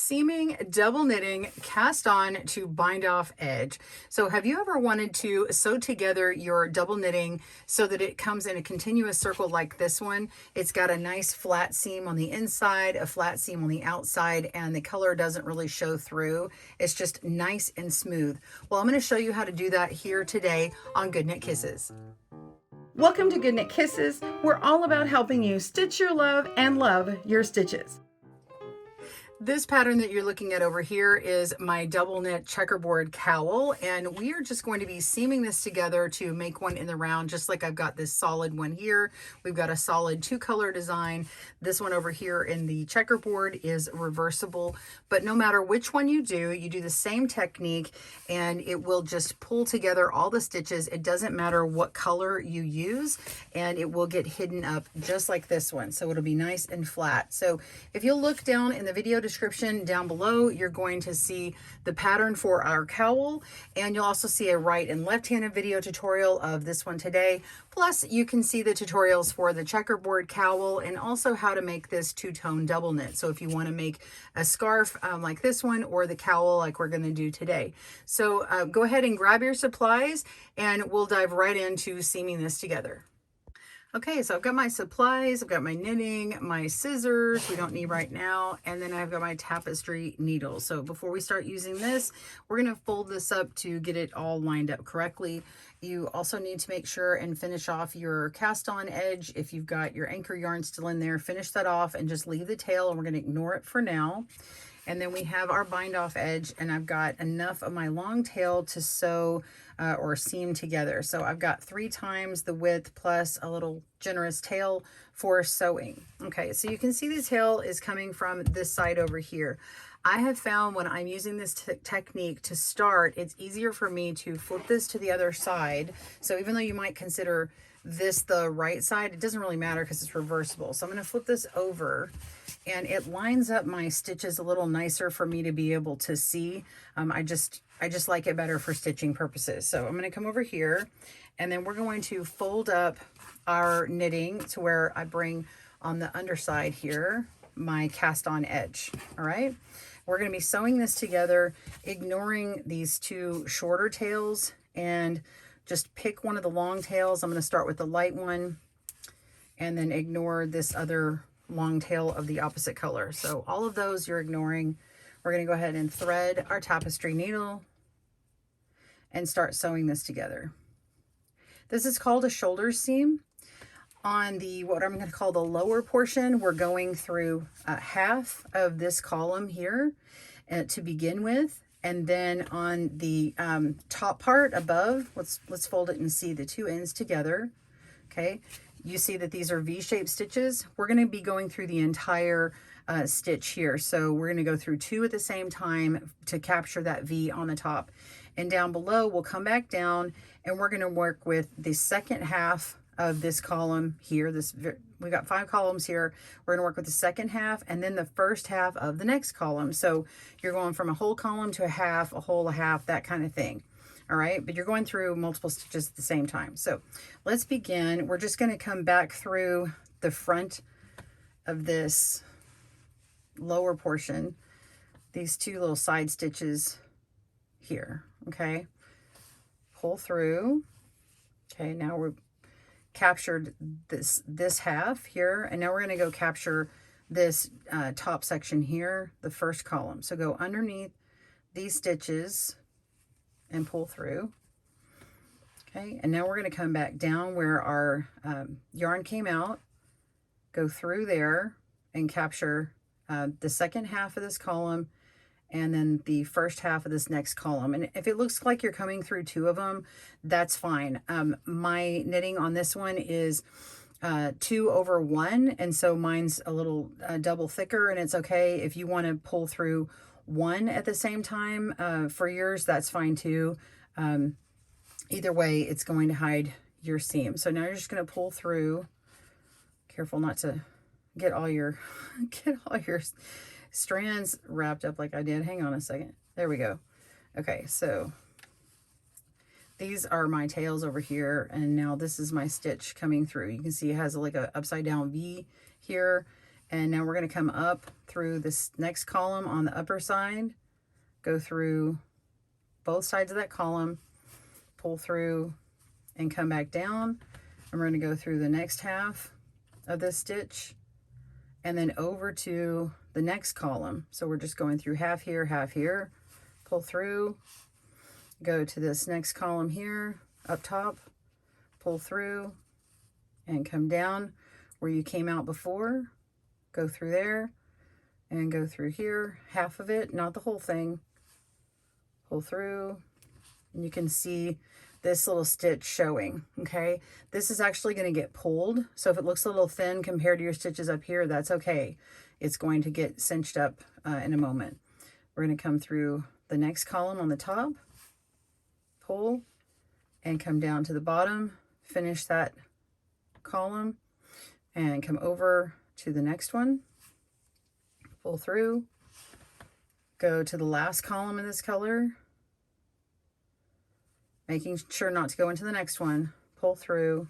Seaming, double knitting, cast on to bind off edge. So have you ever wanted to sew together your double knitting so that it comes in a continuous circle like this one? It's got a nice flat seam on the inside, a flat seam on the outside, and the color doesn't really show through. It's just nice and smooth. Well, I'm going to show you how to do that here today on GoodKnit Kisses. Welcome to GoodKnit Kisses. We're all about helping you stitch your love and love your stitches. This pattern that you're looking at over here is my double knit checkerboard cowl, and we are just going to be seaming this together to make one in the round, just like I've got this solid one here. We've got a solid 2-color design. This one over here in the checkerboard is reversible, but no matter which one you do the same technique and it will just pull together all the stitches. It doesn't matter what color you use, and it will get hidden up just like this one. So it'll be nice and flat. So if you'll look down in the video description down below, you're going to see the pattern for our cowl, and you'll also see a right and left-handed video tutorial of this one today. Plus you can see the tutorials for the checkerboard cowl and also how to make this two-tone double knit. So if you want to make a scarf like this one, or the cowl like we're going to do today. So go ahead and grab your supplies and we'll dive right into seaming this together. Okay, so I've got my supplies, I've got my knitting, my scissors, we don't need right now, and then I've got my tapestry needle. So before we start using this, we're going to fold this up to get it all lined up correctly. You also need to make sure and finish off your cast on edge. If you've got your anchor yarn still in there, finish that off and just leave the tail, and we're going to ignore it for now. And then we have our bind off edge, and I've got enough of my long tail to sew or seam together. So I've got 3 times the width plus a little generous tail for sewing. Okay, so you can see the tail is coming from this side over here. I have found when I'm using this technique to start, it's easier for me to flip this to the other side. So even though you might consider this the right side, it doesn't really matter because it's reversible. So I'm going to flip this over, and it lines up my stitches a little nicer for me to be able to see. I just like it better for stitching purposes. So I'm going to come over here, and then we're going to fold up our knitting to where I bring on the underside here my cast on edge. All right, we're going to be sewing this together, ignoring these 2 shorter tails, and just pick one of the long tails. I'm going to start with the light one and then ignore this other long tail of the opposite color. So all of those you're ignoring. We're going to go ahead and thread our tapestry needle and start sewing this together. This is called a shoulder seam. On the, what I'm going to call the lower portion, we're going through half of this column here to begin with. And then on the top part above, let's fold it and see the 2 ends together. Okay, you see that these are V-shaped stitches. We're going to be going through the entire stitch here. So we're going to go through 2 at the same time to capture that V on the top. And down below, we'll come back down, and we're going to work with the second half of this column here. We've got 5 columns here. We're going to work with the second half and then the first half of the next column. So you're going from a whole column to a half, a whole, a half, that kind of thing. All right, but you're going through multiple stitches at the same time. So let's begin. We're just going to come back through the front of this lower portion, these 2 little side stitches here. Okay, pull through. Okay, now we're captured this half here, and now we're going to go capture this top section here, the first column. So go underneath these stitches and pull through. Okay, and now we're going to come back down where our yarn came out, go through there and capture the second half of this column and then the first half of this next column. And if it looks like you're coming through 2 of them, that's fine. My knitting on this one is 2/1, and so mine's a little double thicker, and it's okay if you want to pull through 1 at the same time. For yours, that's fine too. Either way, it's going to hide your seam. So now you're just going to pull through. Careful not to get all your strands wrapped up like I did. Hang on a second. There we go. Okay, so these are my tails over here, and now this is my stitch coming through. You can see it has like a upside down V here, And now we're going to come up through this next column on the upper side, go through both sides of that column, pull through and come back down. And we're going to go through the next half of this stitch and then over to the next column. So we're just going through half here, pull through, go to this next column here, up top, pull through, and come down where you came out before, go through there, and go through here, half of it, not the whole thing, pull through, and you can see this little stitch showing, okay? This is actually going to get pulled, so if it looks a little thin compared to your stitches up here, that's okay. It's going to get cinched up in a moment. We're going to come through the next column on the top, pull, and come down to the bottom, finish that column, and come over to the next one, pull through, go to the last column in this color, making sure not to go into the next one, pull through,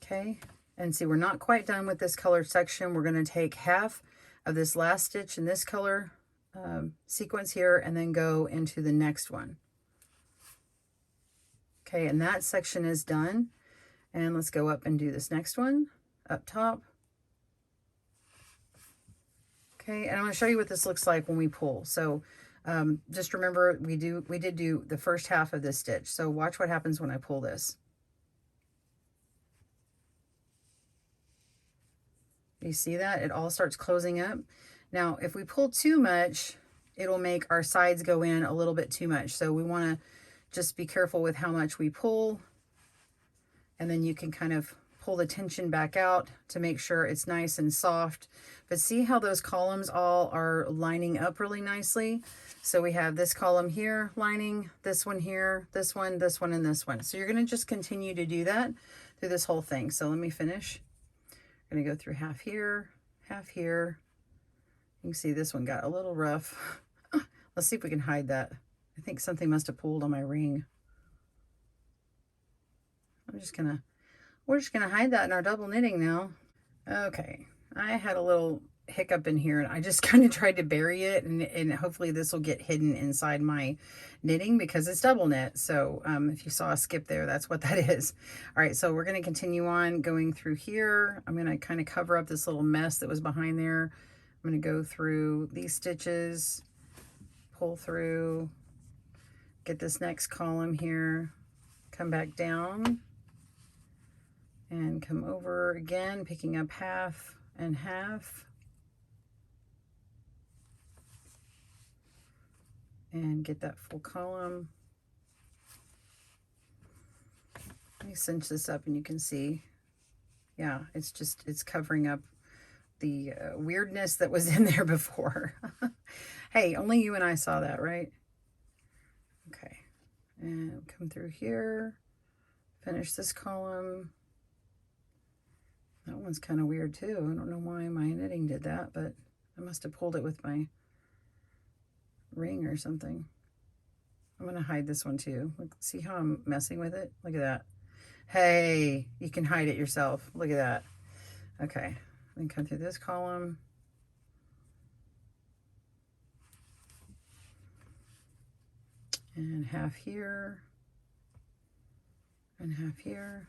okay, and see we're not quite done with this color section. We're going to take half of this last stitch in this color sequence here and then go into the next one. Okay, and that section is done. And let's go up and do this next one, up top. Okay, and I'm going to show you what this looks like when we pull. So just remember, we did do the first half of this stitch. So watch what happens when I pull this. You see that? It all starts closing up. Now, if we pull too much, it'll make our sides go in a little bit too much. So we want to just be careful with how much we pull. And then you can kind of pull the tension back out to make sure it's nice and soft. But see how those columns all are lining up really nicely? So we have this column here lining, this one here, this one, and this one. So you're going to just continue to do that through this whole thing. So let me finish. I'm going to go through half here, half here. You can see this one got a little rough. Let's see if we can hide that. I think something must have pulled on my ring. We're just gonna hide that in our double knitting now. Okay, I had a little hiccup in here and I just kind of tried to bury it, and hopefully this will get hidden inside my knitting because it's double knit. So if you saw a skip there, that's what that is. All right, so we're gonna continue on going through here. I'm gonna kind of cover up this little mess that was behind there. I'm gonna go through these stitches, pull through, get this next column here, come back down, and come over again, picking up half and half. And get that full column. Let me cinch this up and you can see, yeah, it's covering up the weirdness that was in there before. Hey, only you and I saw that, right? Okay, and come through here, finish this column. That one's kind of weird too. I don't know why my knitting did that, but I must have pulled it with my ring or something. I'm going to hide this one too. Look, see how I'm messing with it? Look at that. Hey, you can hide it yourself. Look at that. Okay, then come through this column. And half here. And half here.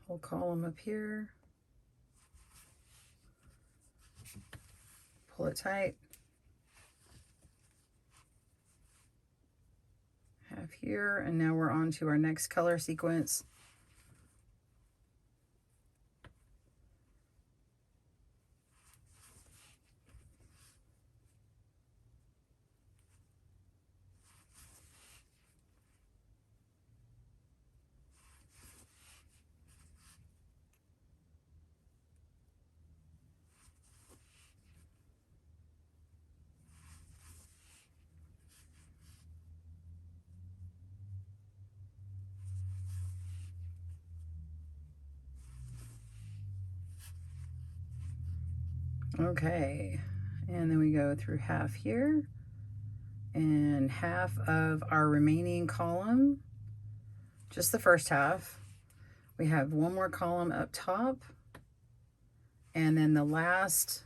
Whole column up here. Pull it tight. Half here, and now we're on to our next color sequence. Okay, and then we go through half here and half of our remaining column, just the first half. We have one more column up top, and then the last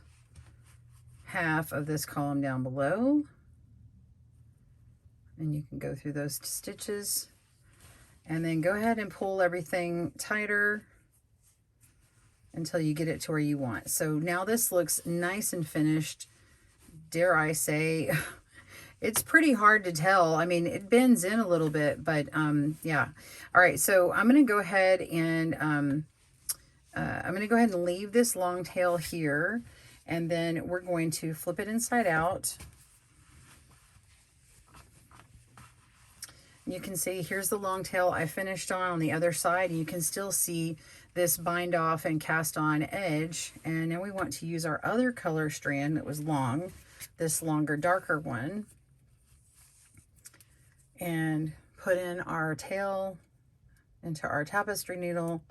half of this column down below, and you can go through those stitches, and then go ahead and pull everything tighter until you get it to where you want. So now this looks nice and finished. Dare I say, it's pretty hard to tell. I mean, it bends in a little bit, but yeah. All right, so I'm gonna go ahead and leave this long tail here, and then we're going to flip it inside out. You can see here's the long tail I finished on the other side. You can still see this bind off and cast on edge. And now we want to use our other color strand that was long, this longer, darker one, and put in our tail into our tapestry needle.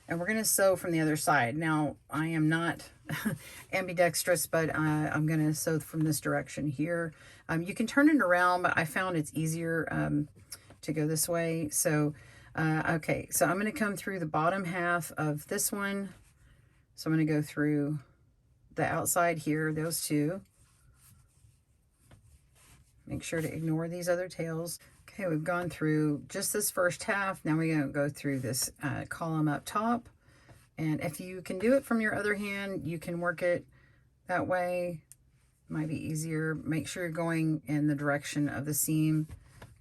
And we're going to sew from the other side. Now, I am not ambidextrous, but I'm going to sew from this direction here. You can turn it around, but I found it's easier to go this way. So, okay, so I'm going to come through the bottom half of this one. So I'm going to go through the outside here, those two. Make sure to ignore these other tails. Okay, we've gone through just this first half. Now we're going to go through this column up top. And if you can do it from your other hand, you can work it that way. Might be easier. Make sure you're going in the direction of the seam.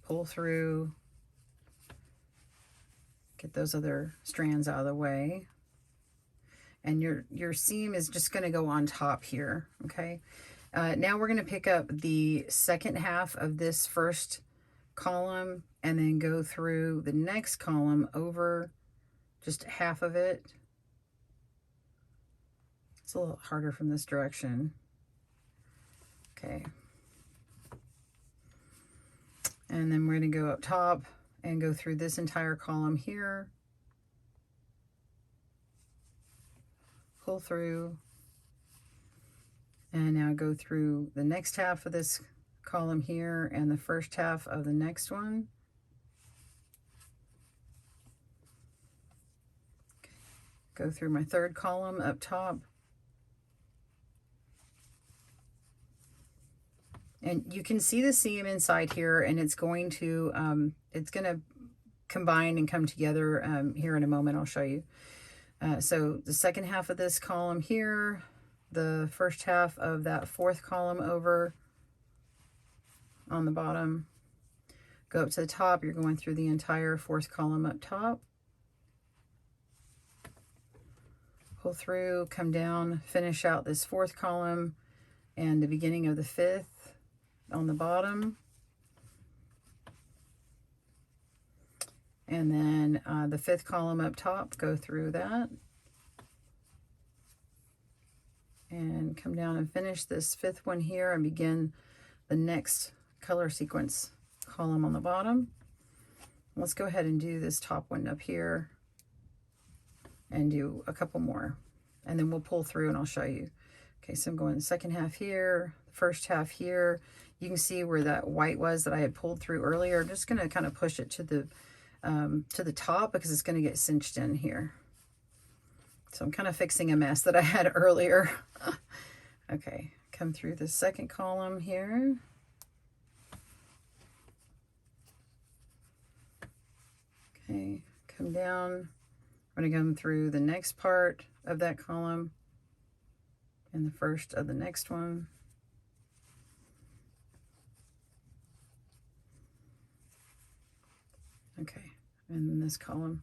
Pull through. Get those other strands out of the way. And your seam is just going to go on top here, okay? Now we're going to pick up the second half of this first column and then go through the next column over just half of it. It's a little harder from this direction. Okay. And then we're going to go up top and go through this entire column here. Pull through. And now go through the next half of this column here and the first half of the next one. Okay. Go through my third column up top. And you can see the seam inside here, and it's going to combine and come together here in a moment. I'll show you. So the second half of this column here, the first half of that fourth column over on the bottom, go up to the top. You're going through the entire fourth column up top. Pull through, come down, finish out this fourth column and the beginning of the fifth on the bottom. And then the fifth column up top, go through that. And come down and finish this fifth one here and begin the next color sequence column on the bottom. Let's go ahead and do this top one up here and do a couple more. And then we'll pull through and I'll show you. Okay, so I'm going the second half here, the first half here. You can see where that white was that I had pulled through earlier. I'm just going to kind of push it to the top because it's going to get cinched in here. So I'm kind of fixing a mess that I had earlier. Okay, come through the second column here. Okay, come down. I'm going to come through the next part of that column and the first of the next one. Okay, and then this column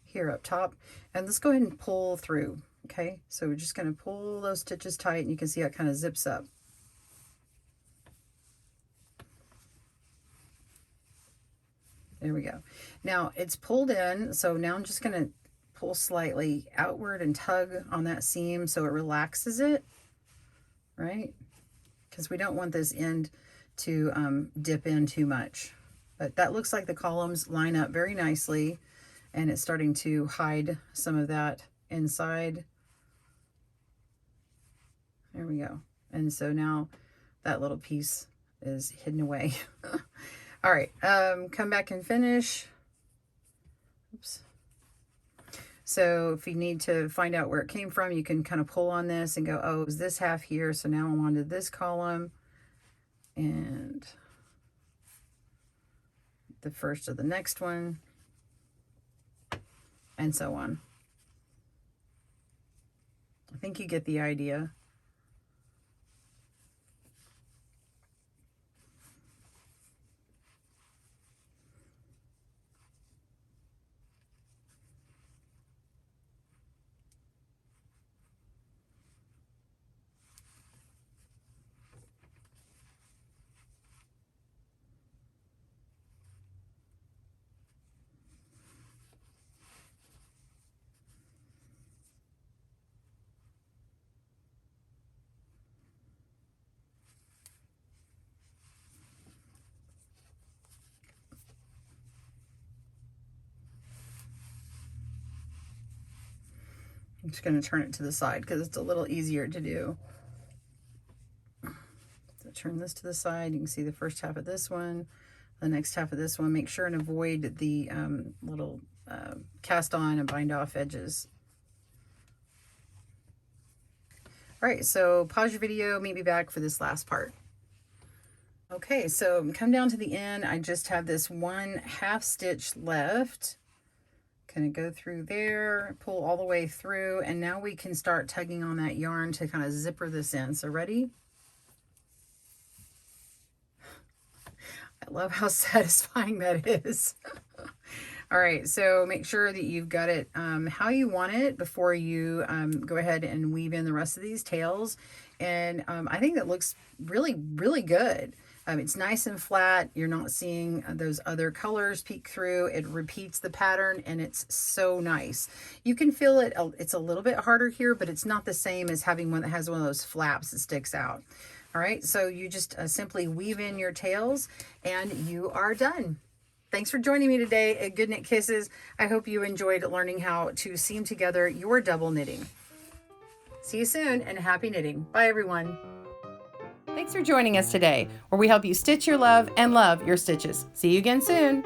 here up top. And let's go ahead and pull through. Okay, so we're just going to pull those stitches tight, and you can see how it kind of zips up. There we go. Now it's pulled in, so now I'm just going to pull slightly outward and tug on that seam so it relaxes it, right? Because we don't want this end to dip in too much. But that looks like the columns line up very nicely, and it's starting to hide some of that inside. There we go. And so now that little piece is hidden away. All right, come back and finish. Oops. So if you need to find out where it came from, you can kind of pull on this and go, oh, it was this half here, so now I'm onto this column. And the first of the next one, and so on. I think you get the idea. I'm just going to turn it to the side because it's a little easier to do. So turn this to the side. You can see the first half of this one, the next half of this one. Make sure and avoid the little cast on and bind off edges. All right, so pause your video, meet me back for this last part. Okay, so come down to the end. I just have this 1/2 stitch left. Kind of go through there, pull all the way through, and now we can start tugging on that yarn to kind of zipper this in. So ready? I love how satisfying that is. All right, so make sure that you've got it how you want it before you go ahead and weave in the rest of these tails. And I think that looks really, really good. It's nice and flat. You're not seeing those other colors peek through. It repeats the pattern, and it's so nice. You can feel it. It's a little bit harder here, but it's not the same as having one that has one of those flaps that sticks out. All right, so you just simply weave in your tails, and you are done. Thanks for joining me today at GoodKnit Kisses. I hope you enjoyed learning how to seam together your double knitting. See you soon, and happy knitting. Bye, everyone. Thanks for joining us today, where we help you stitch your love and love your stitches. See you again soon.